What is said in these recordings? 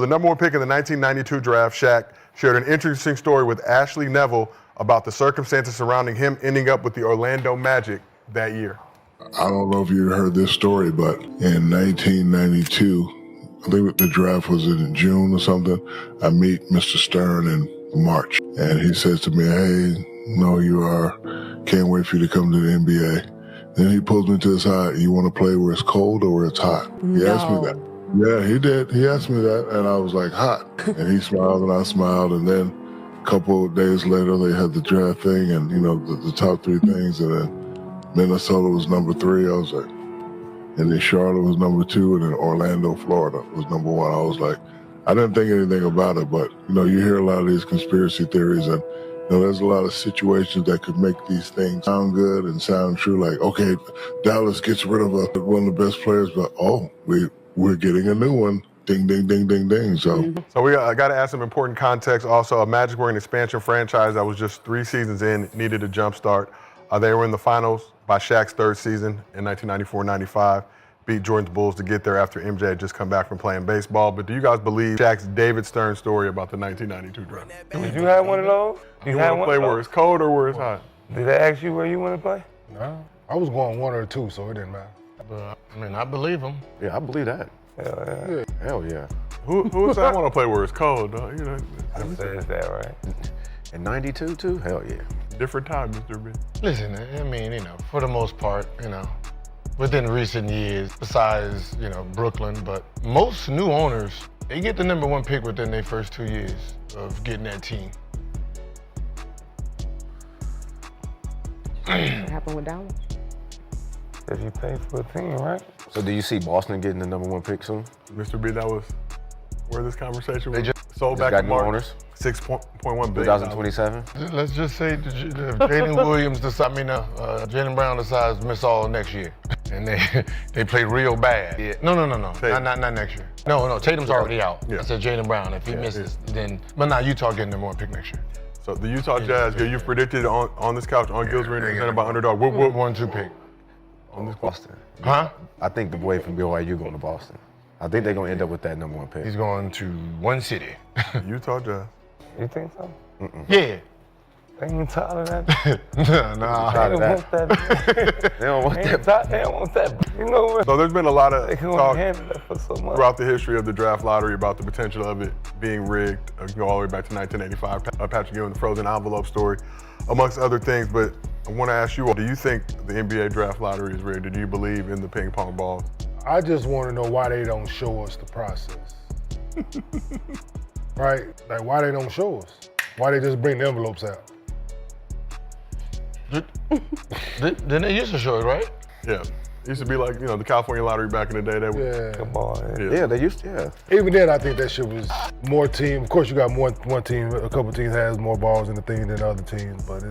The number 1 pick in the 1992 draft, Shaq, shared an interesting story with Ashley Neville about the circumstances surrounding him ending up with the Orlando Magic that year. I don't know if you heard this story, but in 1992, I think the draft was in June or something, I meet Mr. Stern in March. And he says to me, hey, no, you are, can't wait for you to come to the NBA. Then he pulls me to the side, you want to play where it's cold or where it's hot? No. He asked me that. Yeah, he did. He asked me that, and I was like, hot. And he smiled, and I smiled, and then a couple of days later, they had the draft thing, and, you know, the top 3 things, and then Minnesota was number 3. I was like, and then Charlotte was number 2, and then Orlando, Florida was number 1. I was like, I didn't think anything about it, but, you know, you hear a lot of these conspiracy theories, and, you know, there's a lot of situations that could make these things sound good and sound true, like, okay, Dallas gets rid of one of the best players, but, oh, we're getting a new one. Ding, ding, ding, ding, ding. So we got to add some important context. Also, Magic were an expansion franchise that was just 3 seasons in, needed a jump start. They were in the finals by Shaq's 3rd season in 1994-95, beat Jordan's Bulls to get there after MJ had just come back from playing baseball. But do you guys believe Shaq's David Stern story about the 1992 draft? Did you have one of those? You want to play where it's cold or where it's hot? Did they ask you where you want to play? No, I was going 1 or 2, so it didn't matter. But, I mean, I believe him. Yeah, I believe that. Hell yeah. Hell yeah. Who said I want to play where it's cold? You know, I said that, right? In 92 too? Hell yeah. different time, Mr. B. Listen, I mean, you know, for the most part, you know, within recent years, besides, you know, Brooklyn, but most new owners, they get the #1 pick within their first 2 years of getting that team. What happened with Dallas? If you pay for a team, right? So do you see Boston getting the #1 pick soon? Mr. B, that was where this conversation was. They Sold back got in new March. owners. $6.1 billion. 2027. Let's just say Jalen Williams decides, Jalen Brown decides to miss all next year, and they play real bad. Yeah. No, not next year. No, Tatum's already out. Yeah. I said Jalen Brown. If he misses, then Utah getting #1 pick next year. So the Utah Jazz, you've predicted on this couch on Gils Arenas, presented by Underdog. What 1-2 pick? On this Boston. Huh? I think the boy from BYU going to Boston. I think they're gonna end up with that #1 pick. He's going to one city. Utah Jazz. You think so? Yeah. They ain't tired of that. Nah. They don't want that. They don't want that. They don't want that. You know what? So there's been a lot of They can talk handle that for so much. throughout the history of the draft lottery about the potential of it being rigged. You can go all the way back to 1985, Patrick Ewing, the frozen envelope story, amongst other things. But I want to ask you all, do you think the NBA draft lottery is rigged, or do you believe in the ping pong balls? I just want to know why they don't show us the process. Right? Like, why they don't show us? Why they just bring the envelopes out? Didn't they used to show it, right? Yeah. It used to be like, the California lottery back in the day. Yeah. Come on. Yeah, they used to, yeah. Even then, I think that shit was more team. Of course, you got one team, a couple teams has more balls in the thing than other teams, but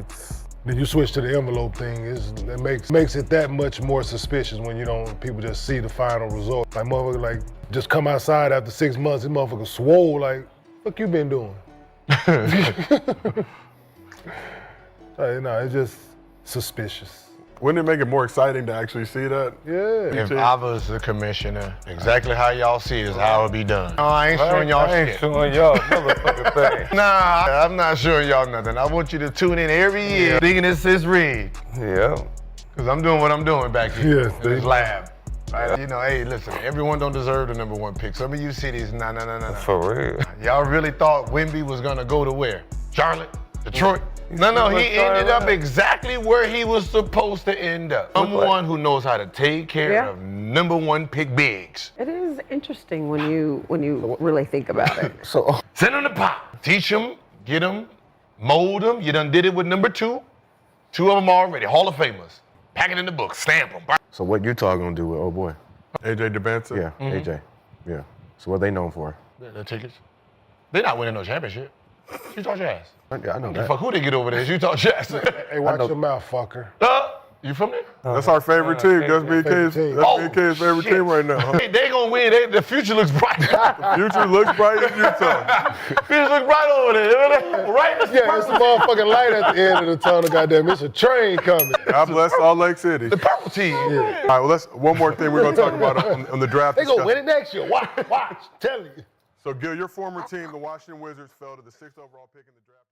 then you switch to the envelope thing. It makes it that much more suspicious when people just see the final result. Like motherfucker, just come outside after 6 months, this motherfucker swole. Like, what you been doing? It's just suspicious. Wouldn't it make it more exciting to actually see that? Yeah. If I was the commissioner, exactly how y'all see it is how it be done. No, I ain't showing y'all I ain't shit. showing y'all motherfucking thing. Nah, I'm not showing y'all nothing. I want you to tune in every year thinking this is rigged. Yeah. Because I'm doing what I'm doing back here Yes, in this lab. Right? Hey, listen, everyone don't deserve the #1 pick. Some of you cities, nah. For real. Y'all really thought Wemby was gonna go to where? Charlotte? Detroit? No, he ended up exactly where he was supposed to end up. Someone who knows how to take care of #1 pick bigs. It is interesting when you really think about it. So Send them to pop. Teach them, get them, mold them. You done did it with #2. 2 of them already, Hall of Famers. Pack it in the book, stamp them. So what Utah gonna do with old boy? AJ DeBanza? Yeah, AJ. Yeah. So what they known for? The tickets. They're not winning no championship. Utah Jazz. Yeah, I know that. Fuck who they get over there? It's Utah Jazz. Hey, watch your mouth, fucker. You from there? That's our favorite team. That's favorite team. BK's favorite shit. team right now. Huh? Hey, they gonna win. The future looks bright. Future looks bright in Utah. Future looks bright over there. Right? Yeah, it's a motherfucking light at the end of the tunnel, goddamn. It's a train coming. God bless Salt Lake City. The purple team. Yeah. All right, well, one more thing we're going to talk about on the draft. They gonna discussion. win it next year. Watch, tell you. So, Gil, your former team, the Washington Wizards, fell to the 6th overall pick in the draft.